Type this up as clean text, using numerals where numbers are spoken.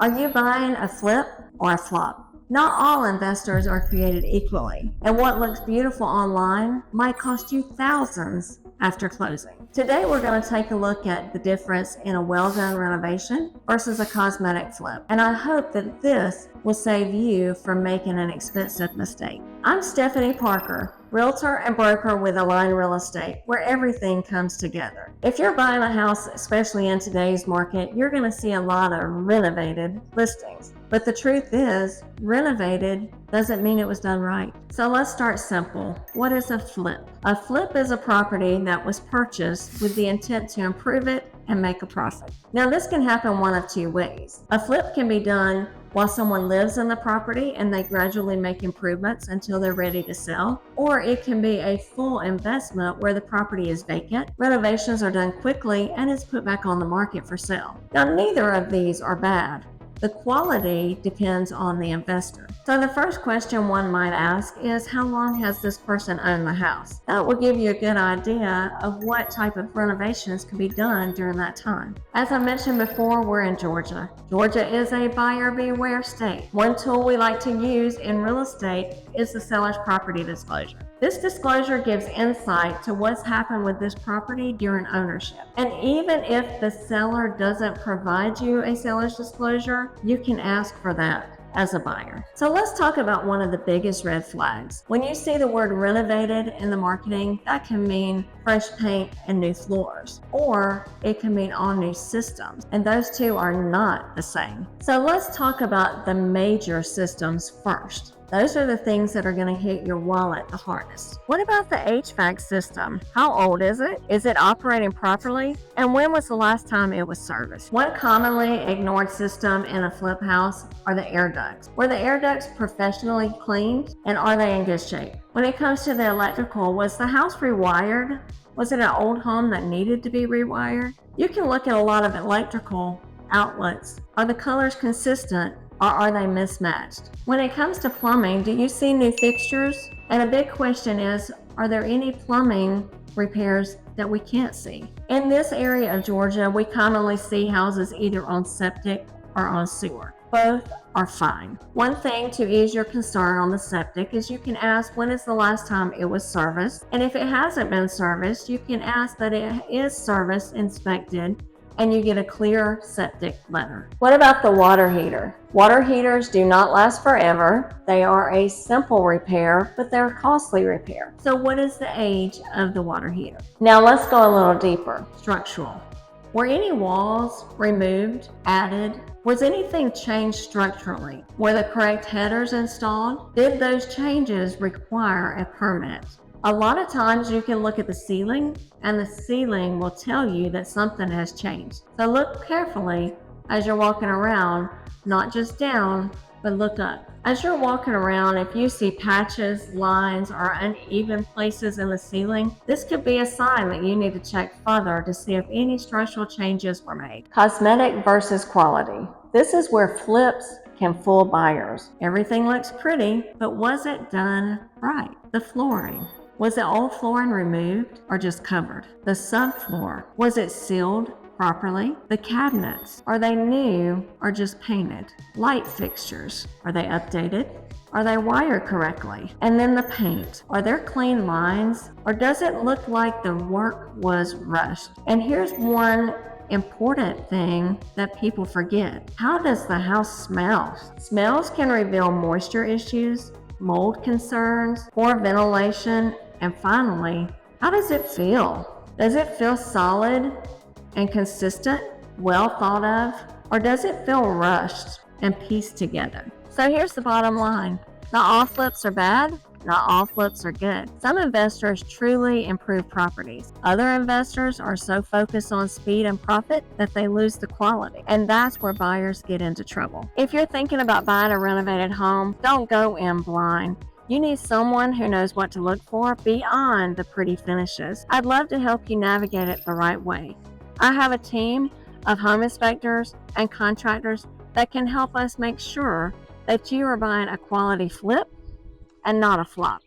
Are you buying a flip or a flop? Not all investors are created equally, and what looks beautiful online might cost you thousands after closing. Today we're going to take a look at the difference in a well-done renovation versus a cosmetic flip, and I hope that this will save you from making an expensive mistake. I'm Stephanie Parker, Realtor and broker with Align Real Estate, where everything comes together. If you're buying a house, especially in today's market, you're going to see a lot of renovated listings. But the truth is, renovated doesn't mean it was done right. So let's start simple. What is a flip? A flip is a property that was purchased with the intent to improve it and make a profit. Now this can happen one of two ways. A flip can be done while someone lives in the property and they gradually make improvements until they're ready to sell, or it can be a full investment where the property is vacant, renovations are done quickly, and it's put back on the market for sale. Now neither of these are bad. The quality depends on the investor. So the first question one might ask is, how long has this person owned the house? That will give you a good idea of what type of renovations can be done during that time. As I mentioned before, we're in Georgia. Georgia is a buyer beware state. One tool we like to use in real estate is the seller's property disclosure. This disclosure gives insight to what's happened with this property during ownership. And even if the seller doesn't provide you a seller's disclosure, you can ask for that as a buyer. So let's talk about one of the biggest red flags. When you see the word renovated in the marketing, that can mean fresh paint and new floors, or it can mean all new systems, and those two are not the same. So let's talk about the major systems first. Those are the things that are going to hit your wallet the hardest. What about the HVAC system? How old is it? Is it operating properly? And when was the last time it was serviced? One commonly ignored system in a flip house are the air ducts. Were the air ducts professionally cleaned, and are they in good shape? When it comes to the electrical, was the house rewired? Was it an old home that needed to be rewired? You can look at a lot of electrical outlets. Are the colors consistent? Or are they mismatched? When it comes to plumbing, do you see new fixtures? And a big question is, are there any plumbing repairs that we can't see? In this area of Georgia, we commonly see houses either on septic or on sewer. Both are fine. One thing to ease your concern on the septic is you can ask, when is the last time it was serviced? And if it hasn't been serviced, you can ask that it is service inspected, and you get a clear septic letter. What about the water heater? Water heaters do not last forever. They are a simple repair, but they're a costly repair. So what is the age of the water heater? Now let's go a little deeper. Structural. Were any walls removed, added? Was anything changed structurally? Were the correct headers installed? Did those changes require a permit? A lot of times you can look at the ceiling, and the ceiling will tell you that something has changed. So look carefully as you're walking around, not just down, but look up. As you're walking around, if you see patches, lines, or uneven places in the ceiling, this could be a sign that you need to check further to see if any structural changes were made. Cosmetic versus quality. This is where flips can fool buyers. Everything looks pretty, but was it done right? The flooring. Was the old flooring removed or just covered? The subfloor, was it sealed properly? The cabinets, are they new or just painted? Light fixtures, are they updated? Are they wired correctly? And then the paint, are there clean lines, or does it look like the work was rushed? And here's one important thing that people forget. How does the house smell? Smells can reveal moisture issues, mold concerns, poor ventilation, and finally, how does it feel? Does it feel solid and consistent, well thought of, or does it feel rushed and pieced together? So here's the bottom line. Not all flips are bad, not all flips are good. Some investors truly improve properties. Other investors are so focused on speed and profit that they lose the quality, and that's where buyers get into trouble. If you're thinking about buying a renovated home, don't go in blind. You need someone who knows what to look for beyond the pretty finishes. I'd love to help you navigate it the right way. I have a team of home inspectors and contractors that can help us make sure that you are buying a quality flip and not a flop.